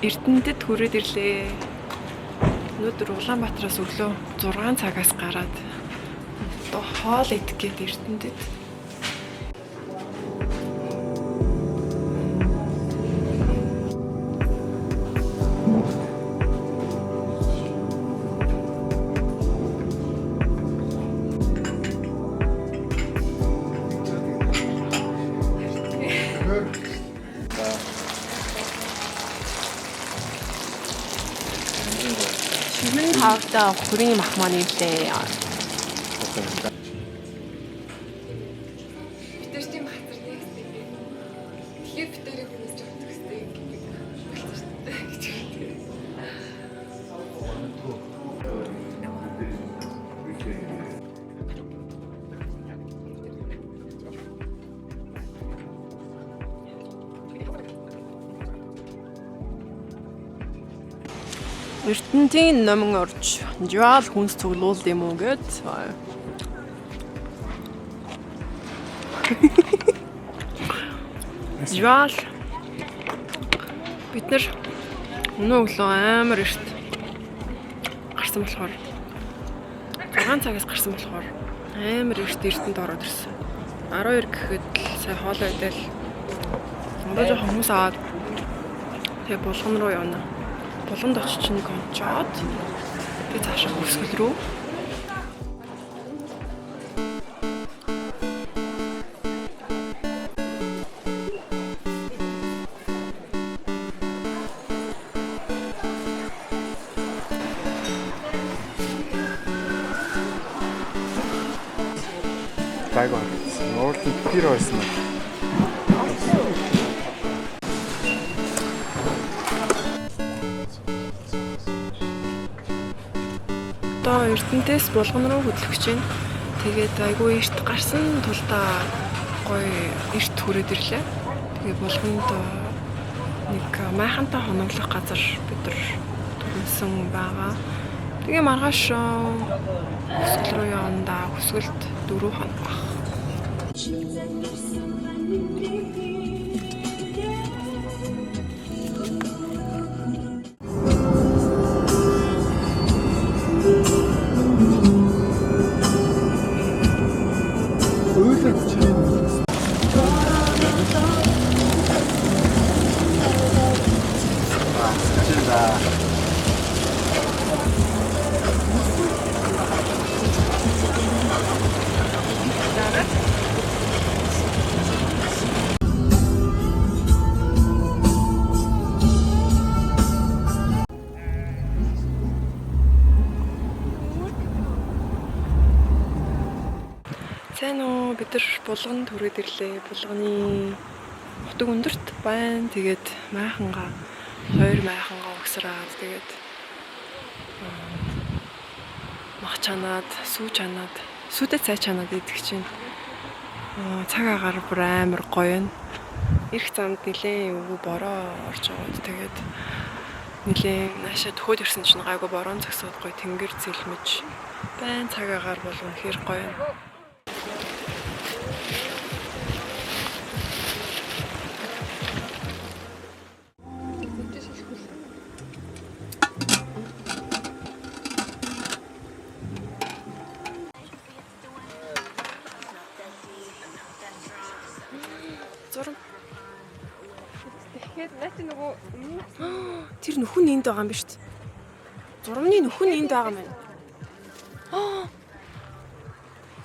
Эрдэнэтэд хүрээд ирлээ. Өнөөдөр Улаанбаатараас өглөө 6 цагаас гараад одоо хоол идэх гээд Эрдэнэтэд. Шимэн хавда хүрийн махманы илээ. Бид тийм хатар нэгтэй. Тэгэхээр бид тэрийг хүнээс жоох төгстэй гэдэг. Эрдэнэтийн номон орж жаал хүнс цуглуул юм уу гэд. Жаал бид нар өнөө өглөө амар эрт гарсан болохоор 6 цагаас гарсан болохоор амар эрт Эрдэнэт ороод ирсэн. 12 гэхэд л сая хоолой идэл. Одоо жоохон хүмүүс аваад тэгээ булган руу явна. Булганд очиж нэг онцоод тэгээ цаашаа хөрсгөл рүү. Тайгон. Нуурлын тэр байсан. Одоо Эрдэнэтээс булган руу хөдлөх чинь. Тэгээд айгүй эрт гарсан тулдаа гоё эрт хүрээд ирлээ. Тэгээд булганд нэг майхантай хоноглох газар бид нар төрүүлсэн байгаа. Тэгээ маргааш өсгөл рүү явандаа өсгөлд 4 хоног баг. Сайн уу, бид нар булганд хүрээд ирлээ. Булганы хотог өндөрт байна. Тэгээд майхангаа 2 майхангаа угсраад тэгээд мах чанаад, сүү чанаад, сүйдээ цай чанаад идэх чинь цаг агаар бүр амар гоё нь. Ирэх замд нилээн өвгөө бороо орж аваад тэгээд нилээн наашаа төхөөд ирсэн чинь гайгүй бороон зогсоод гоё тэнгэр зэлмэж байна. Цаг агаар бол үнэхээр гоё нь. Зурм. Тэгэхээр наач нөгөө Тэр нөхөн нь энд байгаа юм биш үү? Зурмны нөхөн нь энд байгаа юм байна.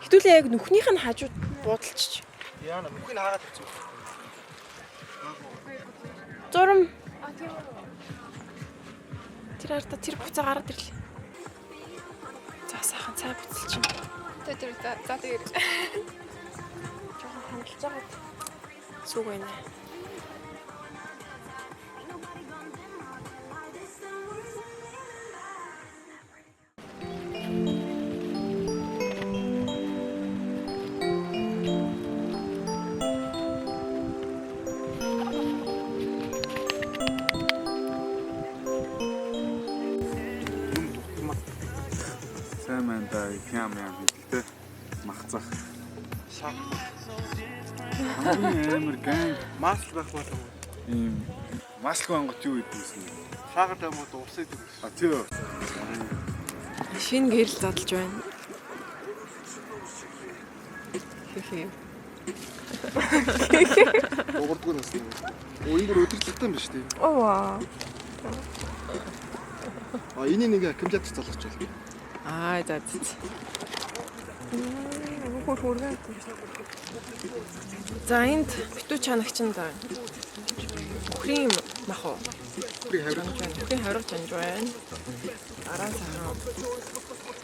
Хэдүүлээ яг нөхнийх нь хажууд буудалчих. Яана нүхийг хаагаад ирсэн. Зурм. тийм үү. Тэр арда тэр буцаа гараад ирлээ. За сайхан цай буцалчих. Тэр за тэгээд Жохон хандалж байгаа. Сүг байна. Сайн байна да, ям хэлтэй махцах. Шаг. Амар гэн маск байх болов. Ийм маск ангот юу хийдсэн бэ? Шаагар дамууд усыг дэрэг. А тийм. Шинэ гэрэл задлж байна. Хихи. Уурдгүй нас. Энэ бүр өдөржлөгтэй юм биш үү? Оо. Энийг нэг аккумулятор залгаж байна. За. За энд битүү чанагчанд бүхрийн мах уу? Бүхрийн хориг чанж байна. Дараа сайхан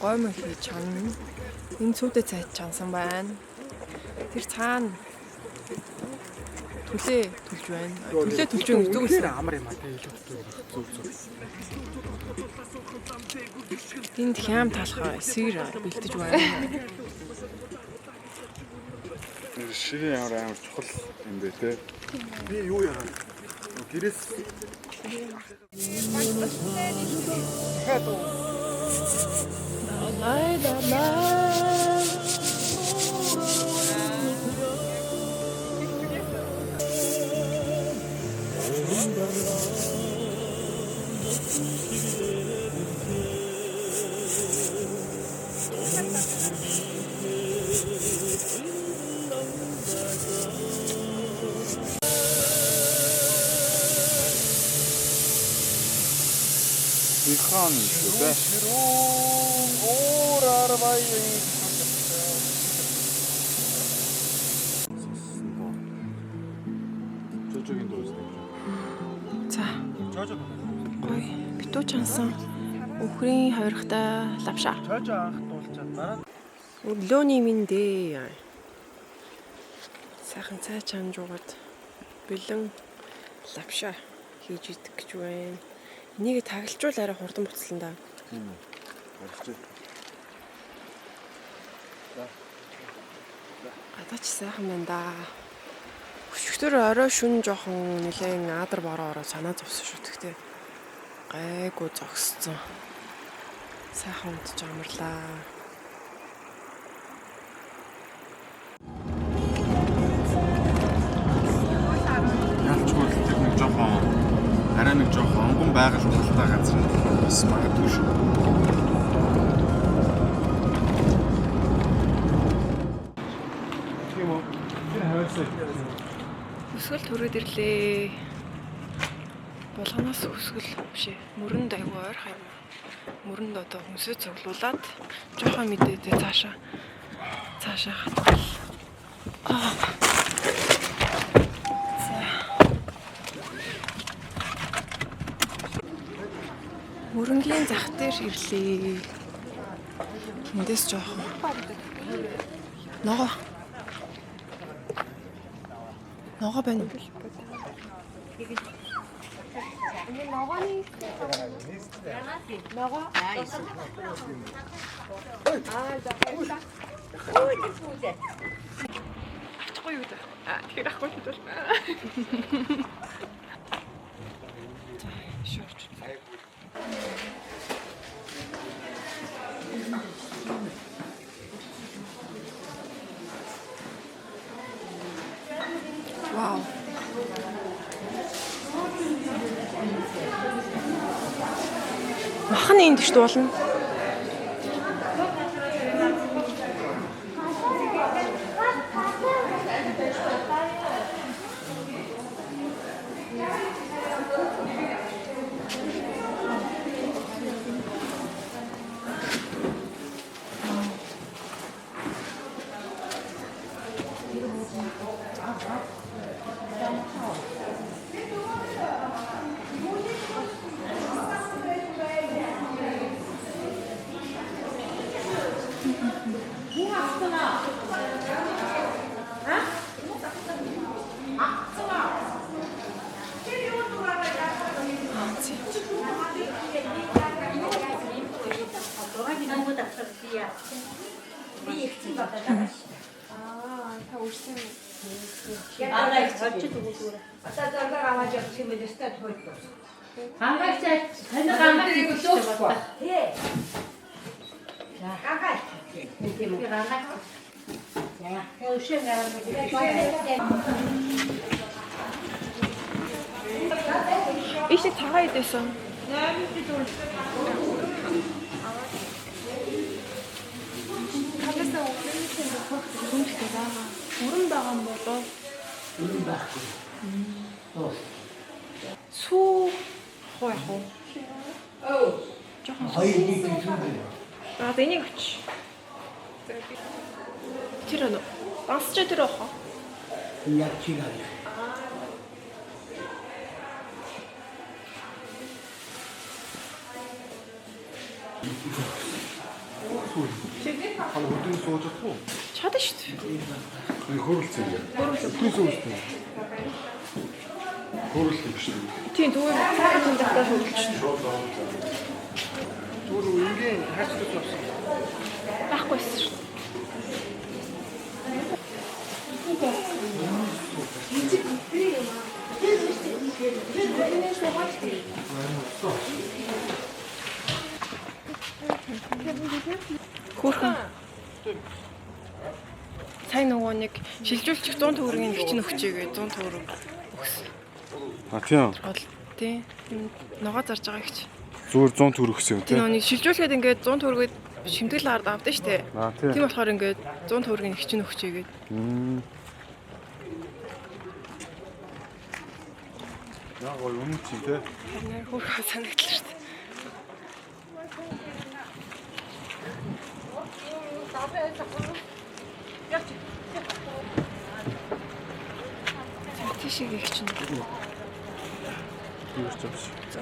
гоймон хийж чана. Энэ цүдэ цайд чансан байна. Тэр цаана төлөө төлж байна. Төлөө төлж байгаа гэдэг үгүйс амар юм аа тийм илүү зүг. Энд хям талхаа сэр бэлдэж байна. Ширээ амар чухал юм бэ те. Би юу яа? Гэрээс Ихон шүү дээ. Уур баян. Жожогийн дуусна. За. Ой, битүү чансан. Бүхрийн хоригтой лавшаа. Жожо анх дуулчаад дараа Өглөөний минь. Сайхан цай чанж угаад бэлэн лавшаа хийж идэх гэж байна. Энийг таглажуул арай хурдан буцлан да. тийм үү. Харагч. Гадаач сайхан байна да. Өчигдөр орой шүн жоохон нэлээд аадар бороо ороо санаа зовсон шүү тэгтээ. Гайгүй зогсцсон. Сайхан унтж амарлаа. Ялчгүй тэр нэг жоохон арай нэг жоохон онгон байгальтай газар бас магадгүй шүү. Тийм үү? Тэр хавьсаа. Өсгөл төрөөд ирлээ. Болгоноос өсгөл биш ээ. Мөрөнд аягүй ойрхон юм. Мөрөнд одоо хүнсээ цуглуулад жоохон мэдээдээ цаашаа хатгал. Мөрөнгийн зах дээр ирлээ. Эндээс жоохон. Ногоо байна уу? Ой юу да. Тэгэхээр ахгүй л бол. За, шорч. Вау. Махан энд ч дуулна. Та үрсэн. Аач очиж өгүүлээ. Одоо зоргоор аваад явах юм байна өстой тойдос. Хангаач тань хангаач өгөөхгүй. Тий. За хангаач. Тийм үү. Хангаач. За хөшөө гараад Ишээ цагаа идэсэн. Талаасаа өмнөсөн нөхөд хүнтэй байгаа. Уран байгаа юм болоо. Уран байхгүй. Сүү хоо яах вэ? Жохон Хоёр нэг зүйл. энийг авч. Тэр нь бансч тэр ах. Яг чигаа. Хана өдрийн сууж чадах уу? Чадна шүү дээ. Хөрөлцөн юм. Өдрийн сууж дээ. Хөрөлцөн биш үү? Тийм зүгээр цагаан тундахтаа хөрөлцөн. Зүгээр үнгийн хайцлах авсан. Баггүйсэн шүү. Хөрхөн. Сайн нөгөө нэг шилжүүлчих 100 төгрөгийн гिचн өгчээгээ 100 төгрөг өгсөн. А тийм. Бол тий. Ногоо зарж байгаа гэж. Зүгээр 100 төгрөг гэсэн үү? Тийм нэг шилжүүлэхэд ингээд 100 төгрөгийг шимтгэл ард авдаг шүү дээ. А тийм. Тийм болохоор ингээд 100 төгрөгийн гिचн өгчээгээд. Яг гоо юм чи те. Харин хөрхөн санагдлаа шүү дээ. Тийшээ гэх чинь. Юу ч юм. За.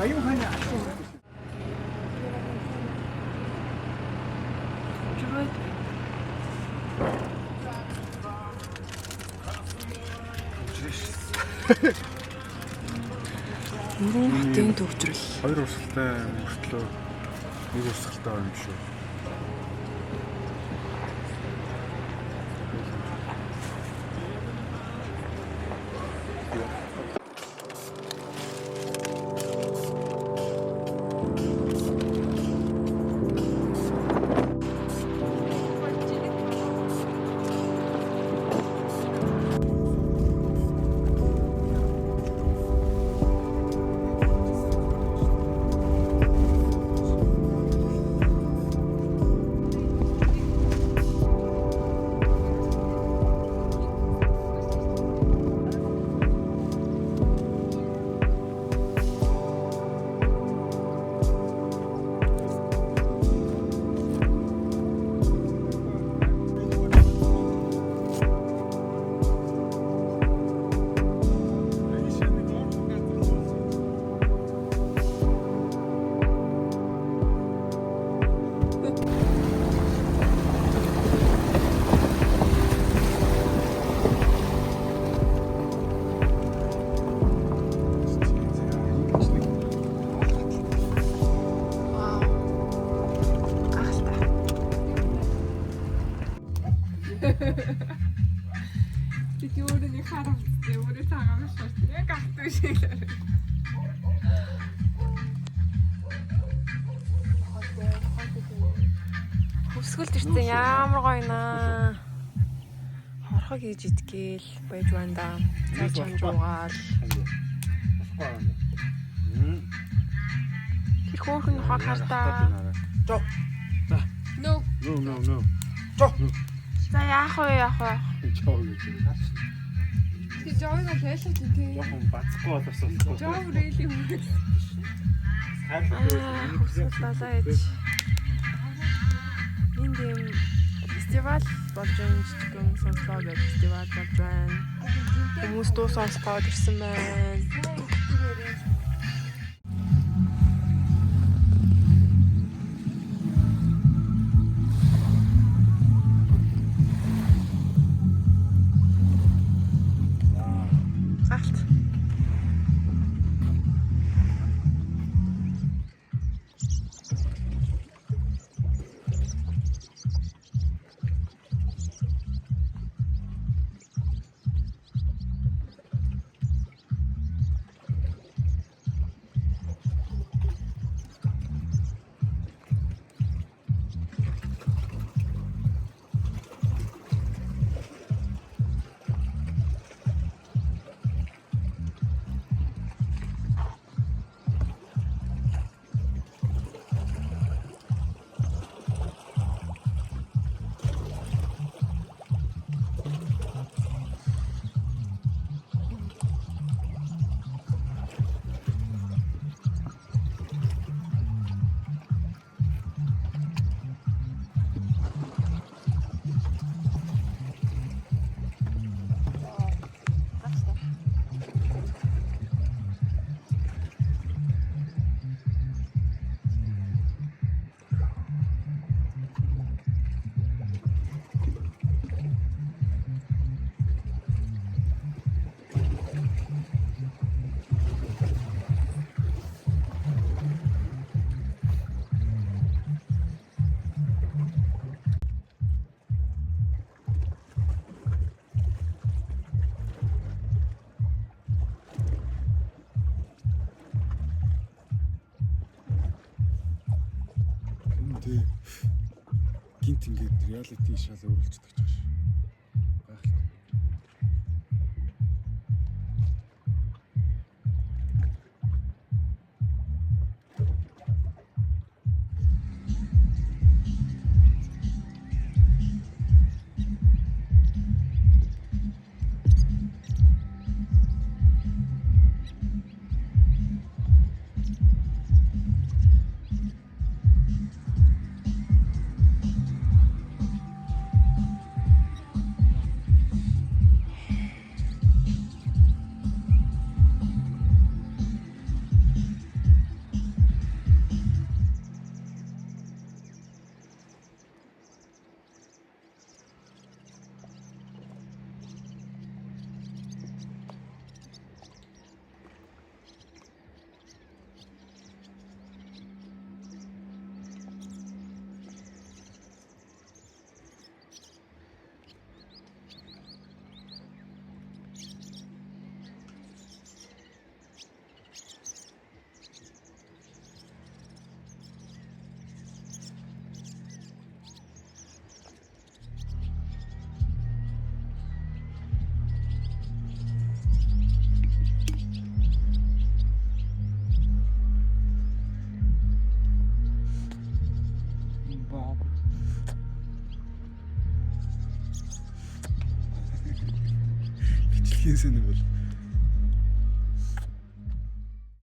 Аюу ханя. Жирээд. Мөрөн хотын төвчрөл. Хоёр урсгалтай мөртлөө нэг урсгалтай юм шүү. Тэг өөрөний харамстай өөрөө цагаан шорт яг авдаг шиг л. Хөвсгөлд ирсэн ямар гоё наа. Хорхог хийж идгээл байж байна да. Цай чанжуугаал. Тэр хөөхөн хог хартаа. Жоо. No. No. Жоо. За яах вэ? Жоо гэж. Тэг жоо на хэлсэн тий. Жохон бацхгүй болоосоо. Жоо really хүнтэй. Хөвсгөл далайж. Энд юм фестивал болж байна. Жижигхэн сонслоо гэх фестивал болж байна. Хүмүүс дуу сонсгоод ирсэн байна. Алт. гинт ингээд реалити шал өөрчлөгдөж байгаа шүү. Гайхалтай. Бичлэгийн сэн бол